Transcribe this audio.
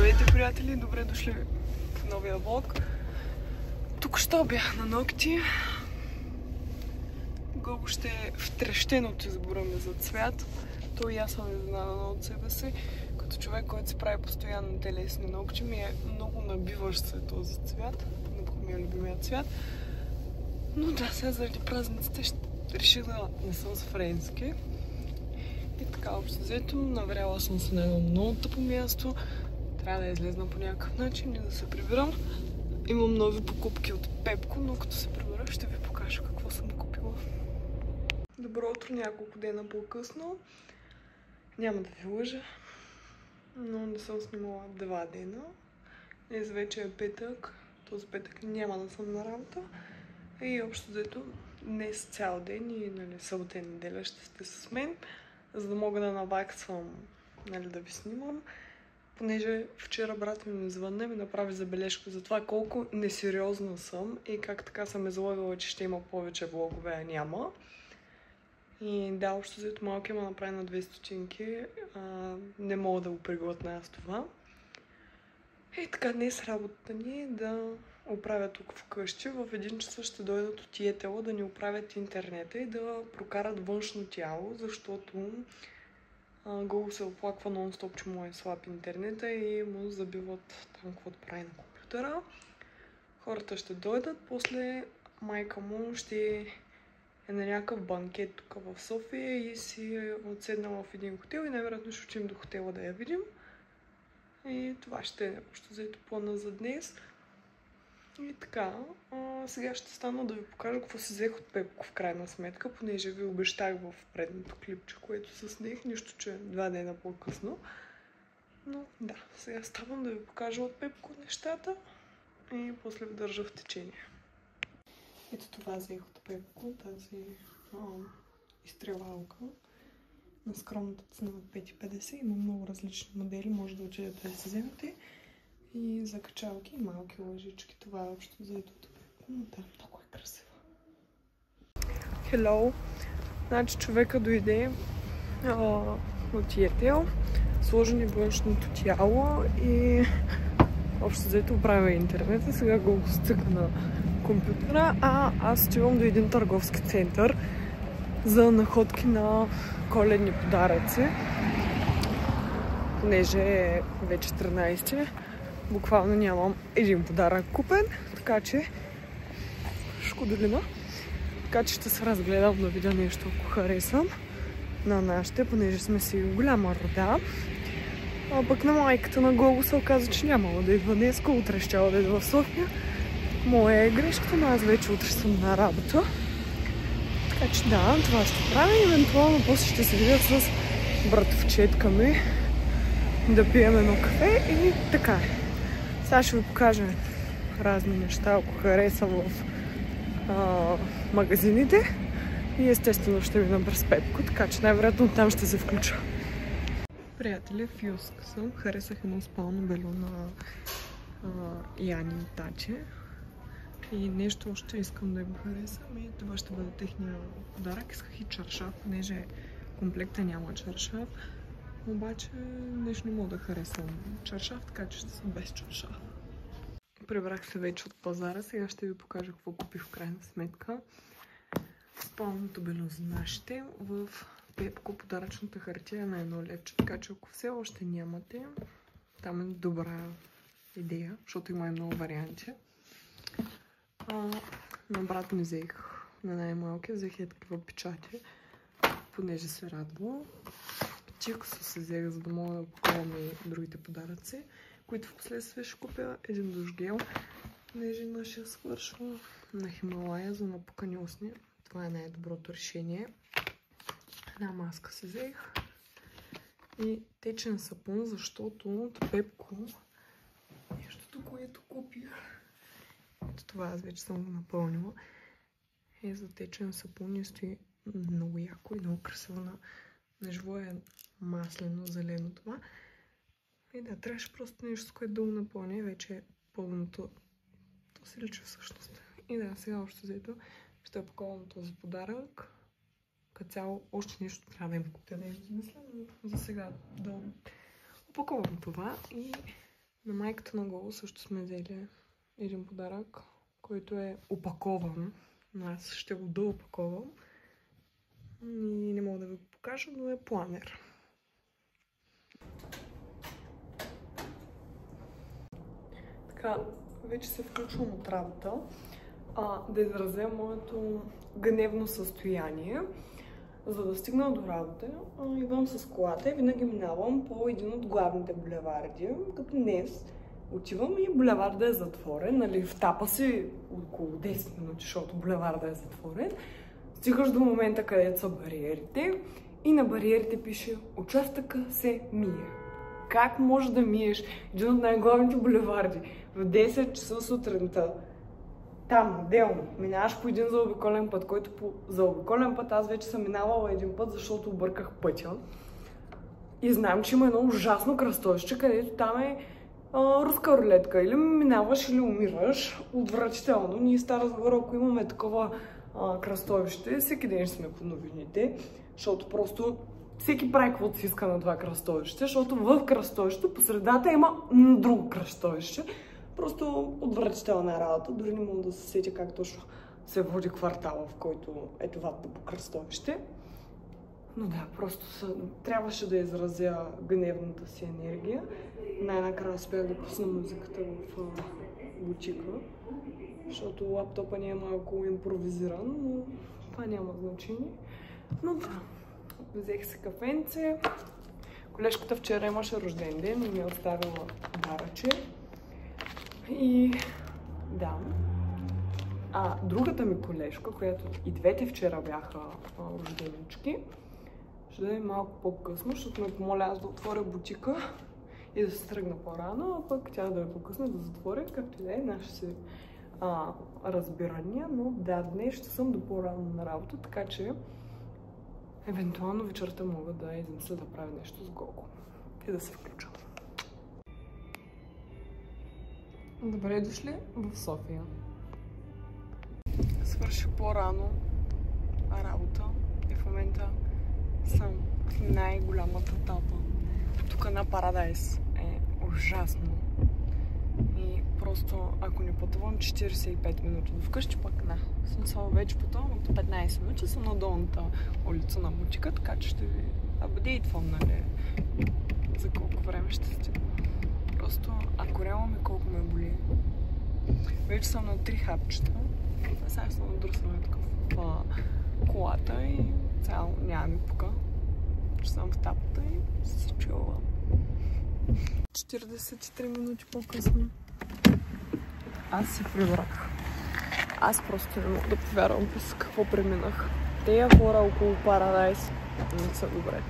Здравейте, приятели! Добре дошли в новия влог. Тук що бях на ногти. Гълго ще е втрещено от избора ми за цвят. Той и аз съм изненадана от себе си. Като човек, който се прави постоянно телесни ногти, ми е много набиващ се този цвят. Много ми е любимият цвят. Но да, сега заради празниците реших да не съм с френски. И така, общо взето, навряла съм се на едно много тъпо място. Трябва да излезна по някакъв начин и да се прибирам. Имам нови покупки от Пепко, но като се прибера ще ви покажа какво съм купила. Добро утро, няколко дена по-късно. Няма да ви лъжа, но не съм снимала 2 дена. Днес вече е петък. Този петък няма да съм на работа. И общо взето днес цял ден и събота и неделя ще сте с мен, за да мога да наваксвам, да ви снимам. Понеже вчера брат ми звънна и ми направи забележка за това колко несериозна съм и как така съм излъгала, че ще има повече влогове, а няма. И да, общо взето малки ме направи на 2 стотинки. Не мога да го преглътна аз това. И така, днес работата ни е да оправя тук вкъщи. В 1 часа ще дойдат от Етела да ни оправят интернета и да прокарат външно тяло, защото Гълго се оплаква нон-стоп, че му е слаб интернета и му забиват там каквото прави на компютъра. Хората ще дойдат, после майка му ще е на някакъв банкет тук в София и си е отседнала в един хотел и най-вероятно ще учим до хотела да я видим. И това ще е общо взето плана за днес. И така, сега ще стана да ви покажа какво си взех от Пепко в крайна сметка, понеже ви обещах в предното клипче, което заснех, нищо, че 2 дена по-късно. Но да, сега ставам да ви покажа от Пепко нещата и после ви държа в течение. Ето това взех от Пепко, тази изстрелалка на скромната цена от 5,50. Има много различни модели, може да отидете да си вземете. И закачалки и малки лъжички. Това е общо взето от Пепко, но да, много е красиво. Hello! Значи човека дойде от Етел, сложи ни външното тяло и общо взето оправя интернета. Сега го стъка на компютъра, а аз отивам до един търговски център за находки на коледни подаръци. Понеже е вече 13, буквално нямам един подарък купен, така че шкодолина. Така че ще се разгледам да видя нещо, ако харесам на нашите, понеже сме си голяма рода. А пък на майката на Гълго се оказа, че нямало да идва днеска, утре щяла да идва в София. Моя е грешката, но аз вече утре съм на работа. Така че да, това ще правя. Евентуално после ще се видя с братовчетка ми да пием едно кафе и така е. Сега ще ви покажа разни неща, ако хареса в магазините. И естествено ще видам през Пепко, така че най-вероятно там ще се включа. Приятели, в Юск съм. Харесах едно спално бельо на Яни и Таче. И нещо още искам да го харесам и това ще бъде техния подарък. Исках и чаршаф, понеже комплекта няма чаршаф. Обаче нещо не мога да харесам чаршаф, така че ще съм без чаршаф. Прибрах се вече от пазара. Сега ще ви покажа какво купих в крайна сметка. Спалното бельо за нашите в Пепко, подаръчната хартия на 1 левче. Така че ако все още нямате, там е добра идея, защото има и много варианти. На брат ми взех, на най-малки, взех такива печати, понеже се радва. Чиксо се взех, за да мога да покажам и другите подаръци, които в последствие ще купя един душ гел, понеже нашия свършва на Хималая за напукани устни. Това е най-доброто решение. Една маска се взех и течен сапун, защото от Пепко нещото, което купих, ето това аз вече съм го напълнила, е за течен сапун и стои много яко и много красиво. На живо е маслено, зелено това. И да, трябваше просто нещо, с което да го напълня и вече е пълното. То се личи всъщност. И да, сега още взето ще опаковам този подарък. Като цяло още нещо трябва да им купя да измисля, но за сега да опаковам това и На майката на Гого също сме взели един подарък, който е опакован. Но аз ще го доопаковам. И не мога да ви го покажа, но е планер. Така, вече се включвам от работа. Да изразя моето гневно състояние. За да стигна до работа, идвам с колата и винаги минавам по един от главните булеварди, като днес отивам и булеварда е затворен, нали, втапа си около 10 минути, защото булеварда е затворен. Стигаш до момента, където са бариерите и на бариерите пише "Участъка се мие". Как може да миеш един от най-главните булеварди в 10 часа сутринта? Там, отделно, минаваш по един заобиколен път, който по заобиколен път аз вече съм минавала един път, защото обърках пътя. И знам, че има едно ужасно кръстовище, където там е руска рулетка. Или минаваш, или умираш. Отвратително. Ние в Стара Загора, ако имаме такова кръстовище, всеки ден ще сме по новините, защото просто всеки прави каквото си иска на това кръстовище, защото в кръстовището по средата има друго кръстовище. Просто отвратителна работа. Дори не мога да се сетя как точно се води квартала, в който е това тъпо кръстовище. Но да, просто трябваше да изразя гневната си енергия. Най-накрая успях да пусна музиката в бутика, защото лаптопа ни е малко импровизиран, но това няма значение. Но да, взех се кафенце. Колежката вчера имаше рожден ден и ми е оставила даръче. И да. Другата ми колежка, която и двете вчера бяха рожденички, ще да е малко по-късно, защото ме помоля аз да отворя бутика и да се тръгна по-рано, а пък тя да е по-късно да затворя, както и да е наши си разбирания. Но да, днес ще съм до по-рано на работа, така че евентуално вечерта мога да измисля да правя нещо с Гого и да се включа. Добре дошли в София. Свърши по-рано работа и в момента съм в най-голямата тълпа. Тук на Парадайс е ужасно. И просто ако не пътувам 45 минути до вкъщи, пък на. Съм вече пътувам от 15 минути, съм на долната улица на бутика, така че ще ви апдейтвам, нали, за колко време ще стигна. Просто ако реално колко ме боли. Вече съм на 3 хапчета. Сега съм надръсваме такъв в колата и цяло няма ми пука. Че съм в тапата и се чувам. 43 минути по-късно. Аз се прибрах. Аз просто не мога да повярвам през какво преминах. Тея хора около Парадайс не са добре.